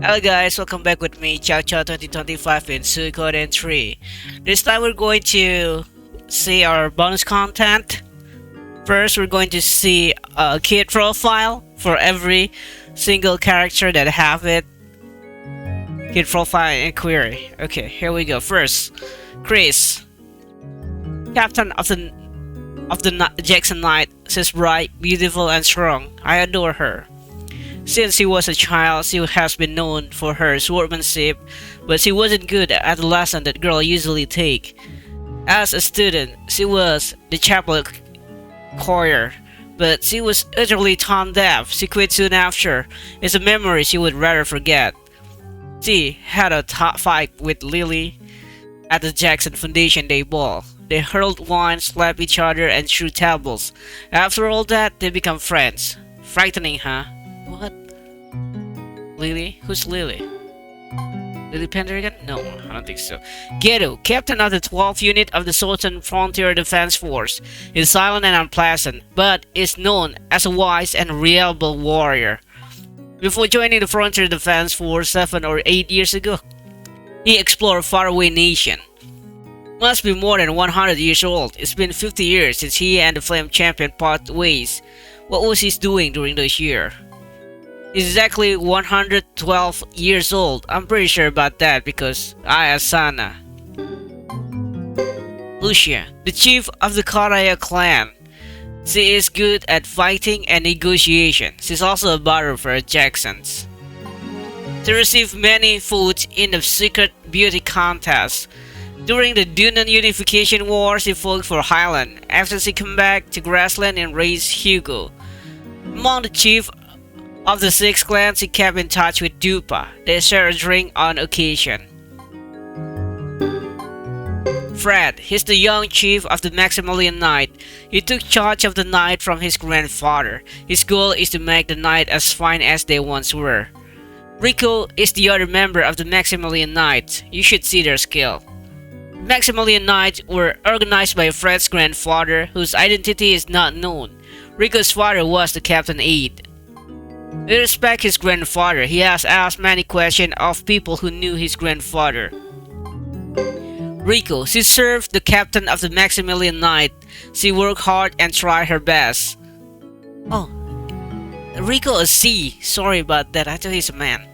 Hello guys, welcome back with me, Chow Chow 2025 in Suikoden 3. This time we're going to see our bonus content. First, we're going to see a kid profile for every single character that have it. Kid profile and query. Okay, here we go. First, Chris, captain of the Zexen Knight. She's bright, beautiful, and strong. I adore her. Since she was a child, she has been known for her swordsmanship, but she wasn't good at the lesson that girls usually take. As a student, she was the chapel choir, but she was utterly tone deaf. She quit soon after. It's a memory she would rather forget. She had a top fight with Lily at the Jackson Foundation Day ball. They hurled wine, slapped each other, and threw tables. After all that, they become friends. Frightening, huh? What? Lily? Who's Lily? Lily Pendragon? No, I don't think so. Geddoe, captain of the 12th unit of the Sultan Frontier Defense Force, is silent and unpleasant, but is known as a wise and reliable warrior. Before joining the Frontier Defense Force 7 or 8 years ago, he explored a faraway nation. Must be more than 100 years old. It's been 50 years since he and the Flame Champion parted ways. What was he doing during those years? He's exactly 112 years old. I'm pretty sure about that because I Asana. Lucia, the chief of the Karaya Clan. She is good at fighting and negotiation. She's also a butter for Jacksons. She received many votes in the secret beauty contest. During the Dunan Unification War, she fought for Highland. After she came back to Grassland and raised Hugo. Among the chief of the 6 clans, he kept in touch with Dupa. They share a drink on occasion. Fred, he's the young chief of the Maximilian Knight. He took charge of the Knight from his grandfather. His goal is to make the Knight as fine as they once were. Rico is the other member of the Maximilian Knights. You should see their skill. Maximilian Knights were organized by Fred's grandfather, whose identity is not known. Rico's father was the captain aide. We respect his grandfather. He has asked many questions of people who knew his grandfather. Rico, she served the captain of the Maximilian Knight. She worked hard and tried her best. Oh, Rico is C. Sorry about that. I thought he's a man.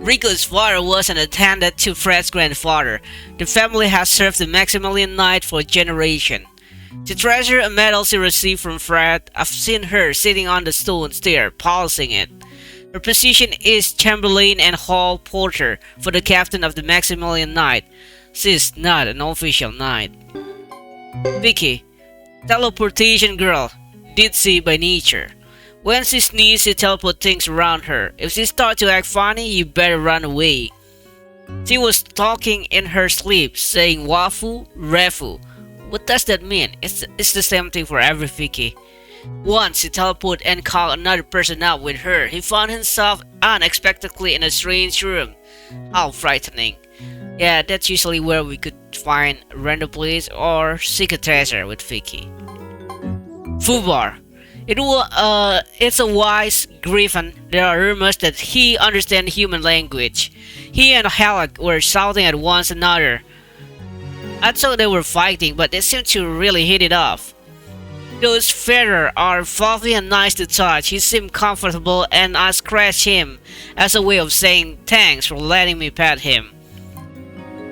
Rico's father was an attendant to Fred's grandfather. The family has served the Maximilian Knight for a generation. To treasure a medal she received from Fred, I've seen her sitting on the stone stair, polishing it. Her position is Chamberlain and Hall Porter for the captain of the Maximilian Knight. She's not an official knight. Vicky, teleportation girl, ditzy by nature. When she sneezes, she teleports things around her. If she starts to act funny, you better run away. She was talking in her sleep, saying wafu, refu. What does that mean? It's the same thing for every Vicky. Once he teleported and called another person up with her. He found himself unexpectedly in a strange room. How frightening. Yeah, that's usually where we could find a random place or seek a treasure with Vicky. Fubar. It's a wise griffin. There are rumors that he understands human language. He and Halak were shouting at one another. I thought they were fighting, but they seem to really hit it off. Those feathers are fluffy and nice to touch. He seemed comfortable and I scratched him as a way of saying thanks for letting me pet him.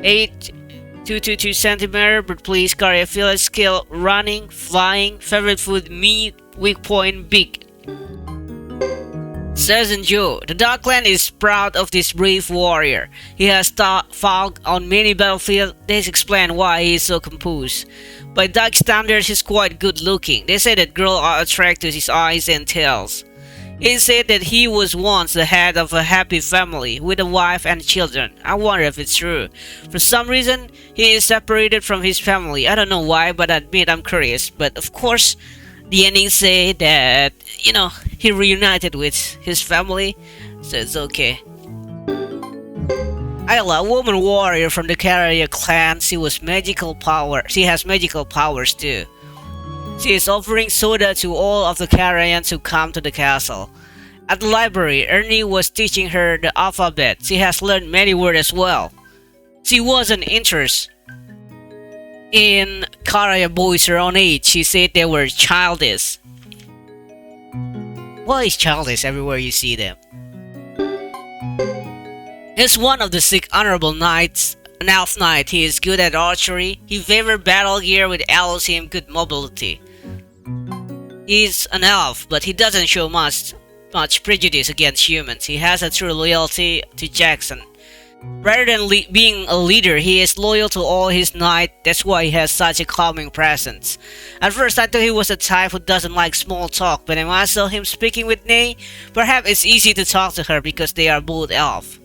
8.222 centimeter, but please carry a village skill, running, flying, favorite food, meat, weak point, big. Sergeant Joe, the Dark Clan is proud of this brave warrior. He has fought on many battlefields. This explains why he is so composed. By Dark standards, he's quite good looking. They say that girls are attracted to his eyes and tails. It said that he was once the head of a happy family with a wife and children. I wonder if it's true. For some reason, he is separated from his family. I don't know why, but I admit I'm curious. But of course, the endings say that, he reunited with his family, so it's okay. Ayla, a woman warrior from the Karaya Clan, she has magical powers too. She is offering soda to all of the Karayans who come to the castle. At the library, Ernie was teaching her the alphabet. She has learned many words as well. She wasn't interested in Karaya boys her own age. She said they were childish. Why is childish everywhere you see them? He's one of the 6 honorable knights, an elf knight. He is good at archery. He favors battle gear which allows him good mobility. He's an elf, but he doesn't show much prejudice against humans. He has a true loyalty to Zexen. Rather than being a leader, he is loyal to all his knights. That's why he has such a calming presence. At first, I thought he was a type who doesn't like small talk, but when I saw him speaking with Nei, perhaps it's easy to talk to her because they are both elf.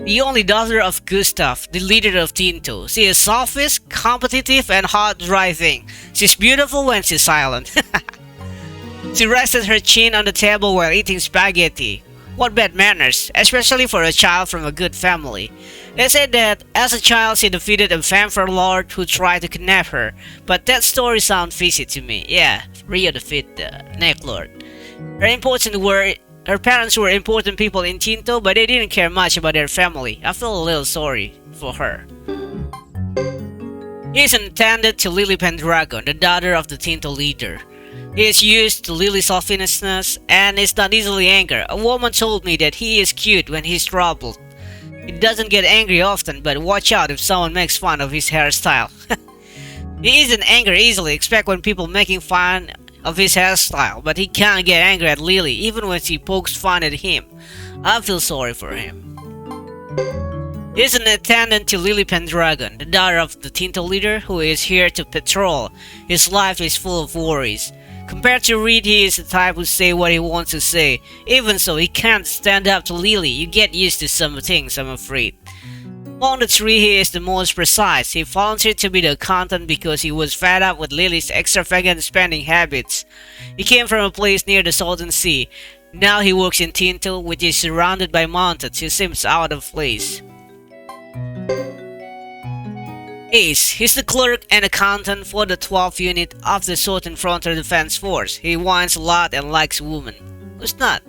The only daughter of Gustav, the leader of Tinto. She is selfish, competitive, and hard-driving. She's beautiful when she's silent. She rested her chin on the table while eating spaghetti. What bad manners, especially for a child from a good family. They said that as a child she defeated a vampire lord who tried to kidnap her, but that story sounds fishy to me. Yeah, Rio defeated the Neck Lord. Her parents were important people in Tinto, but they didn't care much about their family. I feel a little sorry for her. He is an attendant to Lily Pendragon, the daughter of the Tinto leader. He is used to Lily's selfishness and is not easily angered. A woman told me that he is cute when he's troubled. He doesn't get angry often, but watch out if someone makes fun of his hairstyle. He isn't angry easily, except when people making fun of his hairstyle, but he can't get angry at Lily even when she pokes fun at him. I feel sorry for him. He is an attendant to Lily Pendragon, the daughter of the Tinto leader who is here to patrol. His life is full of worries. Compared to Reed, he is the type who say what he wants to say. Even so, he can't stand up to Lily. You get used to some things, I'm afraid. Among the 3, he is the most precise. He volunteered to be the accountant because he was fed up with Lily's extravagant spending habits. He came from a place near the Salton Sea. Now he works in Tinto, which is surrounded by mountains. He seems out of place. Ace. He's the clerk and accountant for the 12th unit of the Southern Frontier Defense Force. He whines a lot and likes women. Who's not?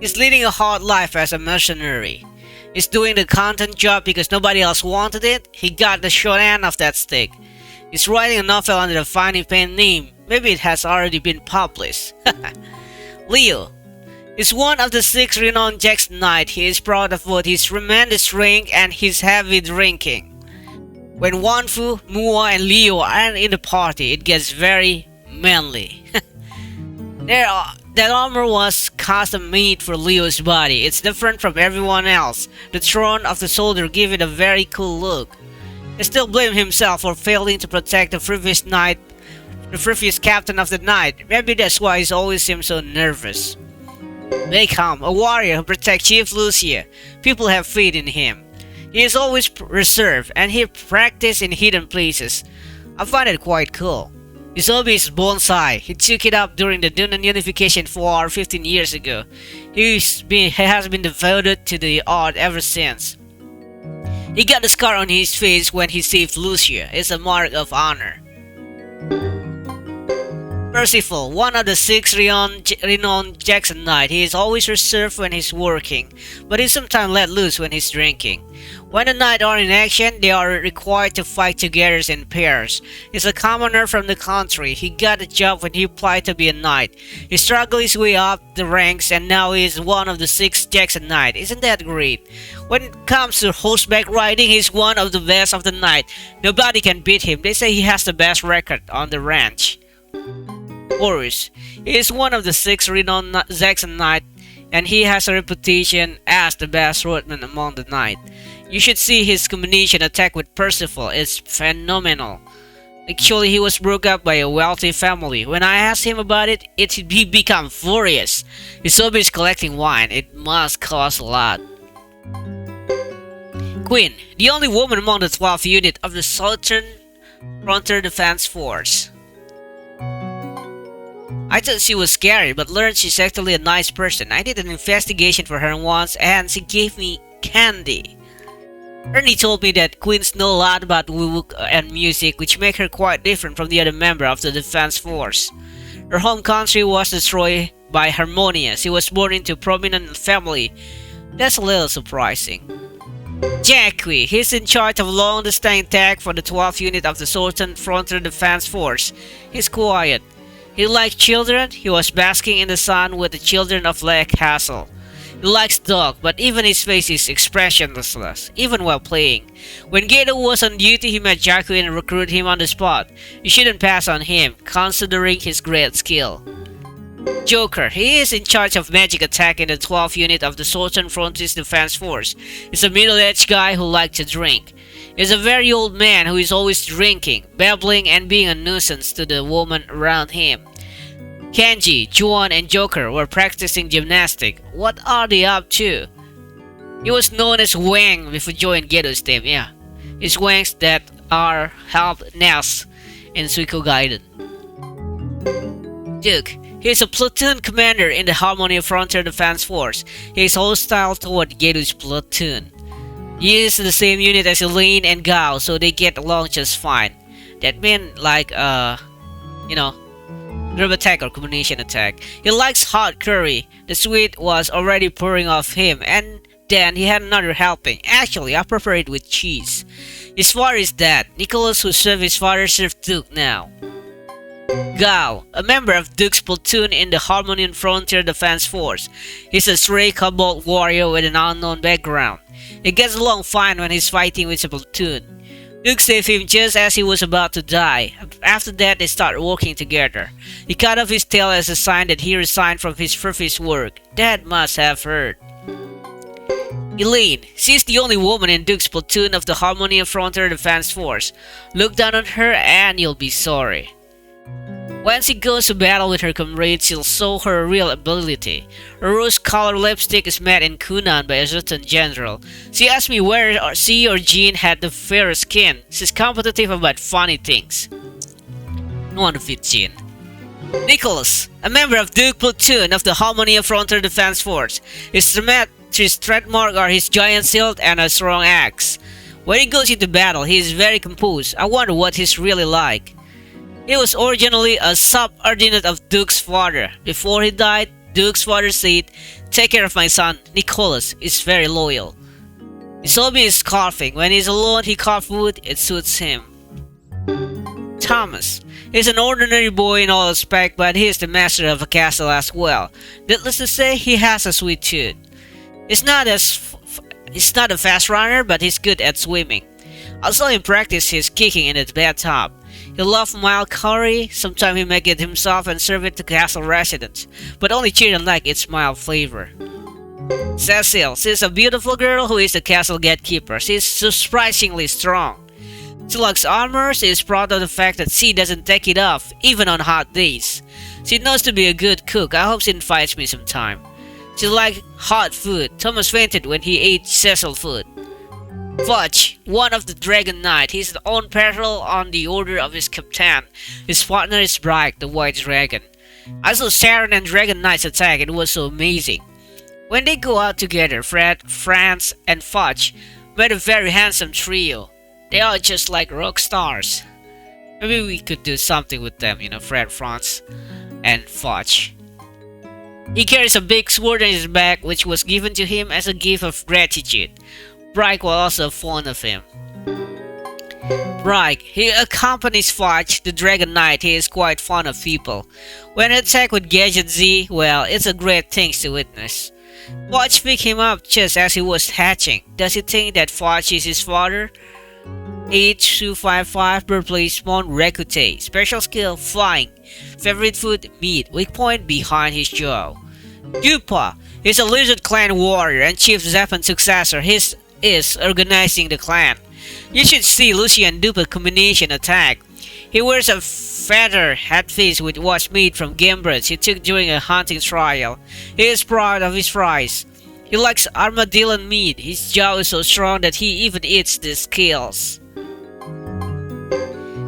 He's leading a hard life as a mercenary. He's doing the accountant job because nobody else wanted it. He got the short end of that stick. He's writing a novel under a funny pen name. Maybe it has already been published. Leo. He's one of the 6 renowned Zexen knights. He is proud of both his tremendous rank and his heavy drinking. When Wanfu, Mua, and Leo are in the party, it gets very manly. That armor was custom made for Leo's body. It's different from everyone else. The throne of the soldier gave it a very cool look. He still blames himself for failing to protect the previous captain of the night. Maybe that's why he always seems so nervous. Beckham, a warrior who protects Chief Lucia. People have faith in him. He is always reserved, and he practices in hidden places. I find it quite cool. His hobby is bonsai. He took it up during the Dunan Unification War 15 years ago. He has been devoted to the art ever since. He got a scar on his face when he saved Lucia. It's a mark of honor. Percival, one of the 6 renowned Zexen knights. He is always reserved when he's working, but he sometimes let loose when he's drinking. When the knights are in action, they are required to fight together in pairs. He's a commoner from the country. He got a job when he applied to be a knight. He struggled his way up the ranks and now he is one of the 6 Zexen knights. Isn't that great? When it comes to horseback riding, he's one of the best of the night. Nobody can beat him. They say he has the best record on the ranch. Horus. He is one of the 6 renowned Zexen knights and he has a reputation as the best swordsman among the knights. You should see his combination attack with Percival. It's phenomenal. Actually, he was brought up by a wealthy family. When I asked him about it, he became furious. His hobby is collecting wine. It must cost a lot. Queen, the only woman among the 12th unit of the Southern Frontier Defense Force. I thought she was scary, but learned she's actually a nice person. I did an investigation for her once, and she gave me candy. Ernie told me that queens know a lot about woo and music, which make her quite different from the other member of the defense force. Her home country was destroyed by Harmonious. He was born into a prominent family. That's a little surprising. Jackie, he's in charge of long-distance attack for the 12th unit of the Southern Frontier Defense Force. He's quiet. He likes children. He was basking in the sun with the children of Lake Castle. He likes dog, but even his face is expressionless, even while playing. When Geddoe was on duty, he met Jaku and recruited him on the spot. You shouldn't pass on him, considering his great skill. Joker, he is in charge of magic attack in the 12th unit of the Southern Frontiers Defense Force. He's a middle-aged guy who likes to drink. He's a very old man who is always drinking, babbling, and being a nuisance to the women around him. Kenji, Juan, and Joker were practicing gymnastics. What are they up to? He was known as Wang before joining Geddoe's team, yeah. It's Wangs that are helped Nels in Suikoden. Duke, he is a platoon commander in the Harmony Frontier Defense Force. He is hostile toward Geddoe's platoon. He is in the same unit as Elaine and Gao, so they get along just fine. That means like, group attack or combination attack. He likes hot curry. The sweet was already pouring off him, and then he had another helping. Actually, I prefer it with cheese. His father is dead. Nicholas, who served his father, served Duke now. Gao, a member of Duke's platoon in the Harmonian Frontier Defense Force. He's a stray kobold warrior with an unknown background. He gets along fine when he's fighting with the platoon. Duke saved him just as he was about to die. After that, they start working together. He cut off his tail as a sign that he resigned from his previous work. Dad must have hurt. Elaine, she's the only woman in Duke's platoon of the Harmony Frontier Defense Force. Look down on her and you'll be sorry. When she goes to battle with her comrades, she'll show her real ability. Her rose-colored lipstick is made in Kunan by a certain general. She asked me where she or Jean had the fairest skin. She's competitive about funny things. I want to fit Jean. Nicholas, a member of Duke platoon of the Harmony Frontier Defense Force. His trademark are his giant shield and a strong axe. When he goes into battle, he is very composed. I wonder what he's really like. He was originally a subordinate of Duke's father. Before he died, Duke's father said, "Take care of my son, Nicholas is very loyal." His hobby is carving. When he's alone, he carves wood. It suits him. Thomas. He's an ordinary boy in all respects, but he is the master of a castle as well. Needless to say, he has a sweet tooth. He's not a fast runner, but he's good at swimming. I saw him practice his kicking in the bathtub. He loves mild curry. Sometimes he makes it himself and serve it to castle residents, but only children like its mild flavor. Cecile, she's a beautiful girl who is the castle gatekeeper. She's surprisingly strong. She likes armor. She is proud of the fact that she doesn't take it off, even on hot days. She knows to be a good cook. I hope she invites me sometime. She likes hot food. Thomas fainted when he ate Cecil food. Fudge, one of the Dragon Knight. He's on patrol on the order of his captain. His partner is Bright, the White Dragon. I saw Sharon and Dragon Knights attack. It was so amazing. When they go out together, Fred, Franz, and Fudge made a very handsome trio. They are just like rock stars. Maybe we could do something with them, Fred, Franz, and Fudge. He carries a big sword on his back, which was given to him as a gift of gratitude. Bright was also fond of him. Bright, he accompanies Fudge, the Dragon Knight. He is quite fond of people. When attacked with Gadget Z, well, it's a great thing to witness. Fudge picked him up just as he was hatching. Does he think that Fudge is his father? H255, birthplace spawn Rekute. Special skill, flying. Favorite food, meat. Weak point, behind his jaw. Dupa, he's a Lizard Clan warrior and Chief Zephon's successor. He is organizing the clan. You should see Lucia and Dupa combination attack. He wears a feather headpiece which was made from gambrats he took during a hunting trial. He is proud of his fries. He likes armadillo meat. His jaw is so strong that he even eats the scales.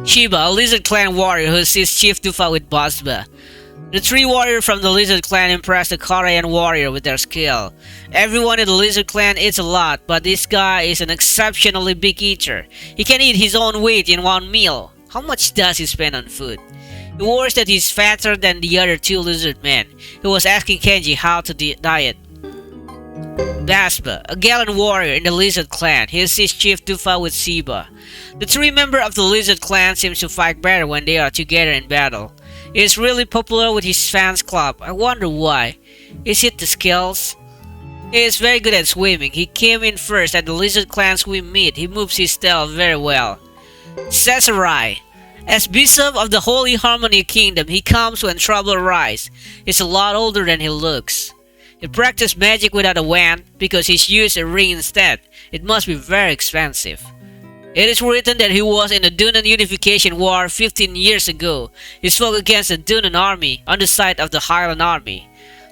Shiba, a Lizard Clan warrior who sees Chief Dufa with Basba. The three warriors from the Lizard Clan impress the Karayan warrior with their skill. Everyone in the Lizard Clan eats a lot, but this guy is an exceptionally big eater. He can eat his own weight in one meal. How much does he spend on food? He worries that he's fatter than the other two lizard men. He was asking Kenji how to diet. Basba, a gallant warrior in the Lizard Clan, he assists Chief Dufa with Siba. The three members of the Lizard Clan seem to fight better when they are together in battle. He is really popular with his fans club. I wonder why. Is it the skills? He is very good at swimming. He came in first at the Lizard Clan swim meet. He moves his tail very well. Cesarai. As Bishop of the Holy Harmony Kingdom, he comes when trouble arises. He's a lot older than he looks. He practiced magic without a wand because he's used a ring instead. It must be very expensive. It is written that he was in the Dunan Unification War 15 years ago. He fought against the Dunan army on the side of the Highland army.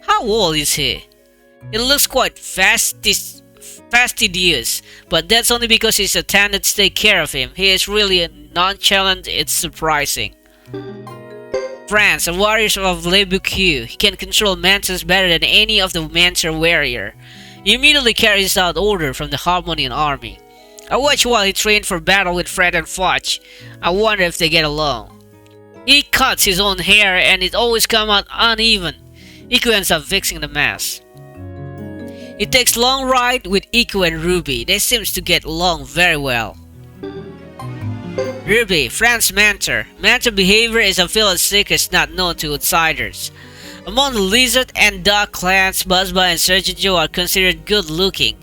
How old is he? He looks quite fastidious, but that's only because his attendants take care of him. He is really nonchalant, it's surprising. France, a warrior of Lebuku, he can control mantas better than any of the Mancer warrior. He immediately carries out orders from the Harmonian army. I watch while he trained for battle with Fred and Fudge. I wonder if they get along. He cuts his own hair and it always comes out uneven. Iku ends up fixing the mess. He takes long ride with Iku and Ruby. They seem to get along very well. Ruby, Fran's mentor. Mentor behavior is a field of secrets not known to outsiders. Among the Lizard and Dog clans, Buzzba and Sergeant Joe are considered good looking.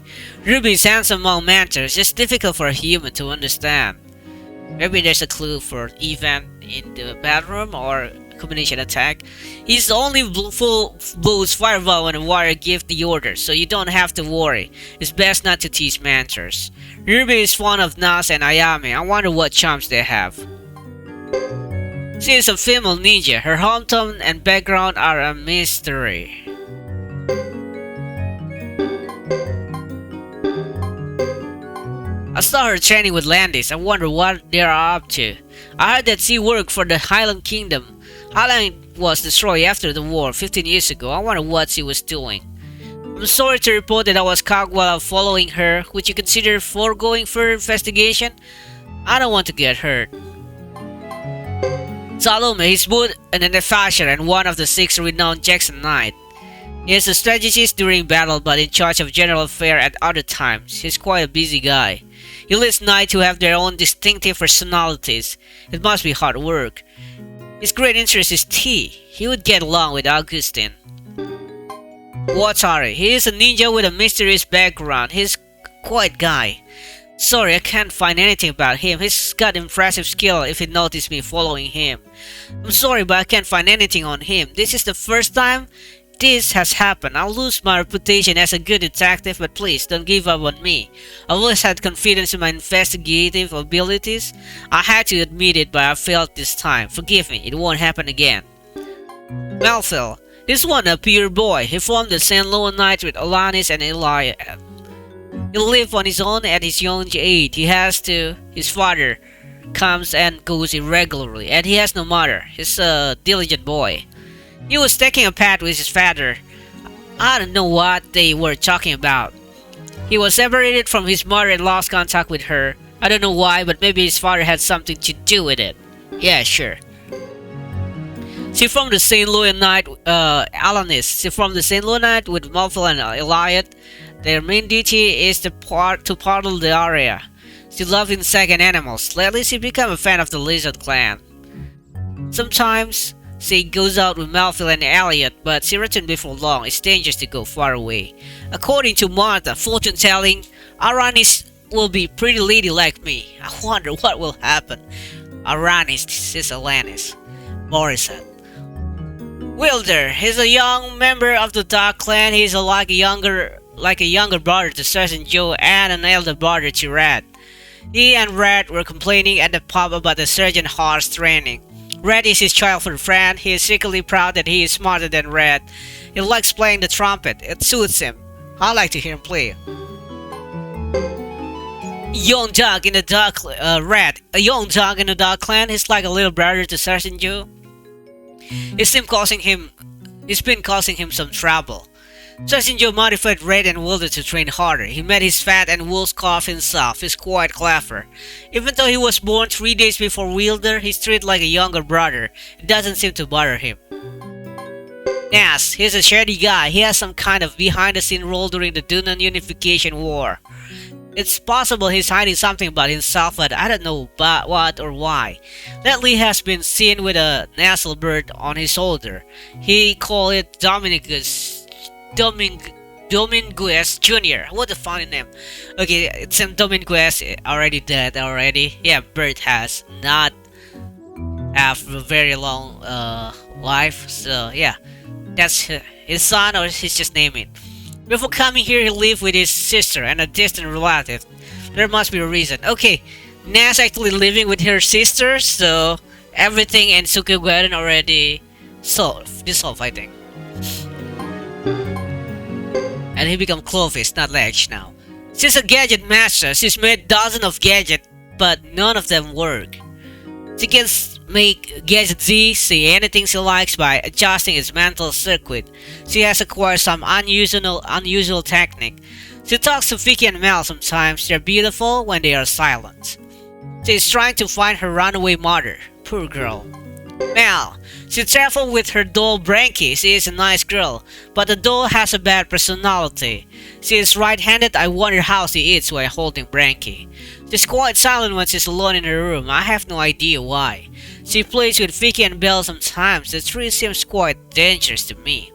Ruby is handsome among mentors, it's difficult for a human to understand. Maybe there's a clue for event in the bathroom or combination attack. He's the only full blows fireball when a warrior gives the order, so you don't have to worry. It's best not to tease mentors. Ruby is fond of Nas and Ayame. I wonder what charms they have. She is a female ninja. Her hometown and background are a mystery. I saw her training with Landis. I wonder what they are up to. I heard that she worked for the Highland Kingdom. Highland was destroyed after the war 15 years ago. I wonder what she was doing. I'm sorry to report that I was caught while following her. Would you consider foregoing further investigation? I don't want to get hurt. Salome, he's both an artificer and one of the 6 renowned Jackson Knights. He is a strategist during battle but in charge of general affairs at other times. He's quite a busy guy. He leads knights who have their own distinctive personalities. It must be hard work. His great interest is tea. He would get along with Augustine. Watari, he is a ninja with a mysterious background. He's quite guy. Sorry, I can't find anything about him. He's got impressive skill if he noticed me following him. I'm sorry, but I can't find anything on him. This is the first time this has happened. I'll lose my reputation as a good detective, but please don't give up on me. I always had confidence in my investigative abilities. I had to admit it, but I failed this time. Forgive me, it won't happen again. Melville, this one a pure boy. He formed the St. Louis Knights with Alanis and Eliot. He lived on his own at his young age. His father comes and goes irregularly, and he has no mother. He's a diligent boy. He was taking a path with his father. I don't know what they were talking about. He was separated from his mother and lost contact with her. I don't know why, but maybe his father had something to do with it. Yeah, sure. She formed the St. Louis Knight, Alanis. She formed the St. Louis Knight with Melville and Eliot. Their main duty is to patrol the area. She loves insects and animals. Lately, she became a fan of the Lizard Clan. Sometimes, she goes out with Melville and Elliot, but she returns before long. It's dangerous to go far away. According to Martha, fortune telling, Aranis will be pretty lady like me. I wonder what will happen. Aranis is Alanis. Morrison. Wilder, he's a young member of the Dog Clan. He's like a younger brother to Sergeant Joe and an elder brother to Red. He and Red were complaining at the pub about the Sergeant Horse training. Red is his childhood friend. He is secretly proud that he is smarter than Red. He likes playing the trumpet. It suits him. I like to hear him play. Young dog in the dog Red. A young dog in the Dog Clan. He's like a little brother to Sergeant Joe. He's been causing him some trouble. Sashinjo modified Red and Wilder to train harder. He made his fat and wool scarf himself. He's quite clever. Even though he was born 3 days before Wilder, he's treated like a younger brother. It doesn't seem to bother him. Nas, he's a shady guy. He has some kind of behind-the-scene role during the Dunan Unification War. It's possible he's hiding something about himself, but I don't know about what or why. Lately has been seen with a nasal bird on his shoulder. He called it Dominguez Jr. What a funny name. Okay, it's Dominguez already dead already. Yeah, Bird has not have a very long life. So yeah, that's his son, or he's just naming. Before coming here, he lived with his sister and a distant relative. There must be a reason. Okay, Na's actually living with her sister, so everything in Suikoden already dissolved, I think. And he become Clovis, not Ledge now. She's a gadget master. She's made dozens of gadgets, but none of them work. She can make Gadget Z see anything she likes by adjusting its mental circuit. She has acquired some unusual technique. She talks to Vicky and Mel sometimes. They're beautiful when they are silent. She is trying to find her runaway mother. Poor girl. Mel. She traveled with her doll Branky. She is a nice girl, but the doll has a bad personality. She is right-handed. I wonder how she eats while holding Branky. She's quite silent when she's alone in her room. I have no idea why. She plays with Vicky and Belle sometimes. The tree seems quite dangerous to me.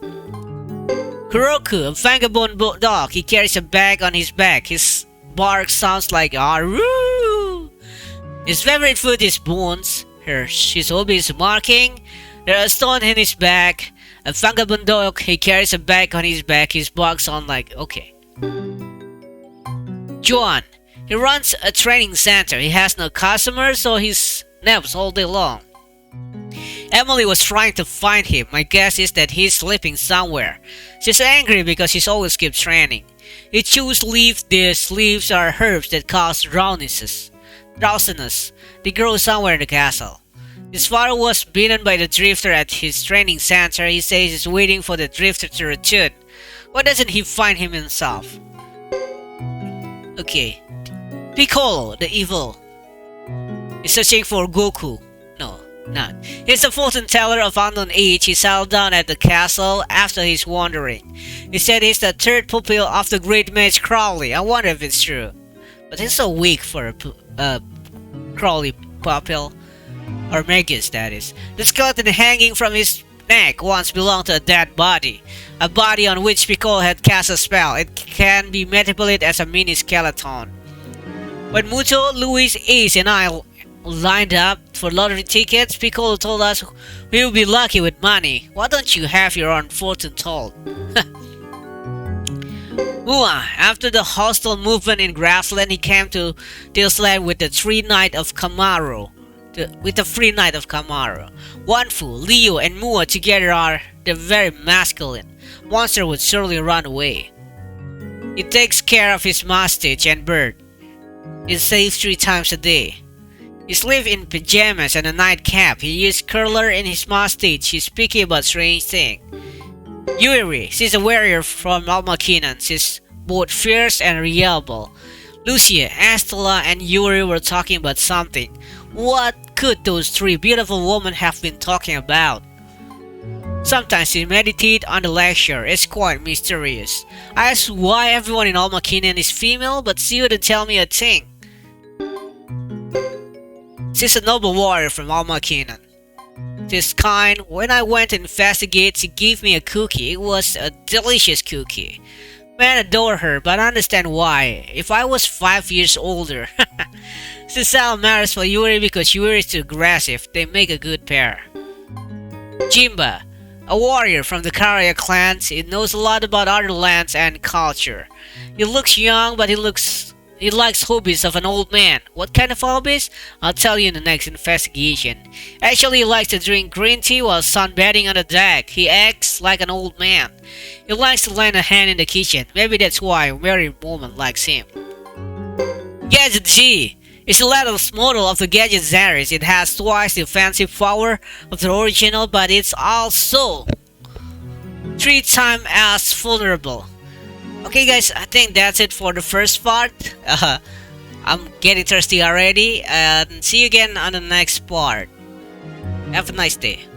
Kuroku, a vagabond dog. He carries a bag on his back. His bark sounds like "Aroo!" His favorite food is bones. His hobby is marking. There are stones in his back. A vagabond dog. He carries a bag on his back. His bark sounds like okay. Zhuan. He runs a training center. He has no customers, so he naps all day long. Emily was trying to find him. My guess is that he's sleeping somewhere. She's angry because he always keeps training. He chews leaves. These leaves are herbs that cause drowsiness. They grow somewhere in the castle. His father was beaten by the drifter at his training center. He says he's waiting for the drifter to return. Why doesn't he find him himself? Okay. Piccolo, the evil, is searching for Goku. No, not. He's a fortune teller of unknown age. He settled down at the castle after his wandering. He said he's the third pupil of the great mage Crowley. I wonder if it's true. But he's so weak for a Crowley pupil. Or Magus, that is. The skeleton hanging from his neck once belonged to a dead body. A body on which Piccolo had cast a spell. It can be manipulated as a mini skeleton. When Muto, Luis, Ace, and I lined up for lottery tickets, Piccolo told us we would be lucky with money. Why don't you have your own fortune told? After the hostile movement in Grassland, he came to Grassland with the Free Knight of Kamaro. Wanfu, Leo, and Mua together are very masculine. Monster would surely run away. He takes care of his mustache and bird. He saves 3 times a day. He sleeps in pajamas and a nightcap. He uses curler in his mustache. He's picky about strange things. Yuri, she's a warrior from Almakinan. She's both fierce and reliable. Lucia, Astela, and Yuri were talking about something. What could those 3 beautiful women have been talking about? Sometimes he meditates on the lecture. It's quite mysterious. I asked why everyone in Almakinan is female, but she wouldn't tell me a thing. She's a noble warrior from Almakinan. She's kind. When I went to investigate, she gave me a cookie. It was a delicious cookie. Men adore her, but I understand why. If I was 5 years older. Cecile marries for Yuri because Yuri is too aggressive. They make a good pair. Jimba, a warrior from the Karaya Clan. He knows a lot about other lands and culture. He looks young, but he likes hobbies of an old man. What kind of hobbies? I'll tell you in the next investigation. Actually, he likes to drink green tea while sunbathing on the deck. He acts like an old man. He likes to lend a hand in the kitchen. Maybe that's why a married woman likes him. Gadget G is the latest model of the Gadget series. It has twice the offensive power of the original, but it's also 3 times as vulnerable. Okay guys, I think that's it for the first part. I'm getting thirsty already, and see you again on the next part. Have a nice day.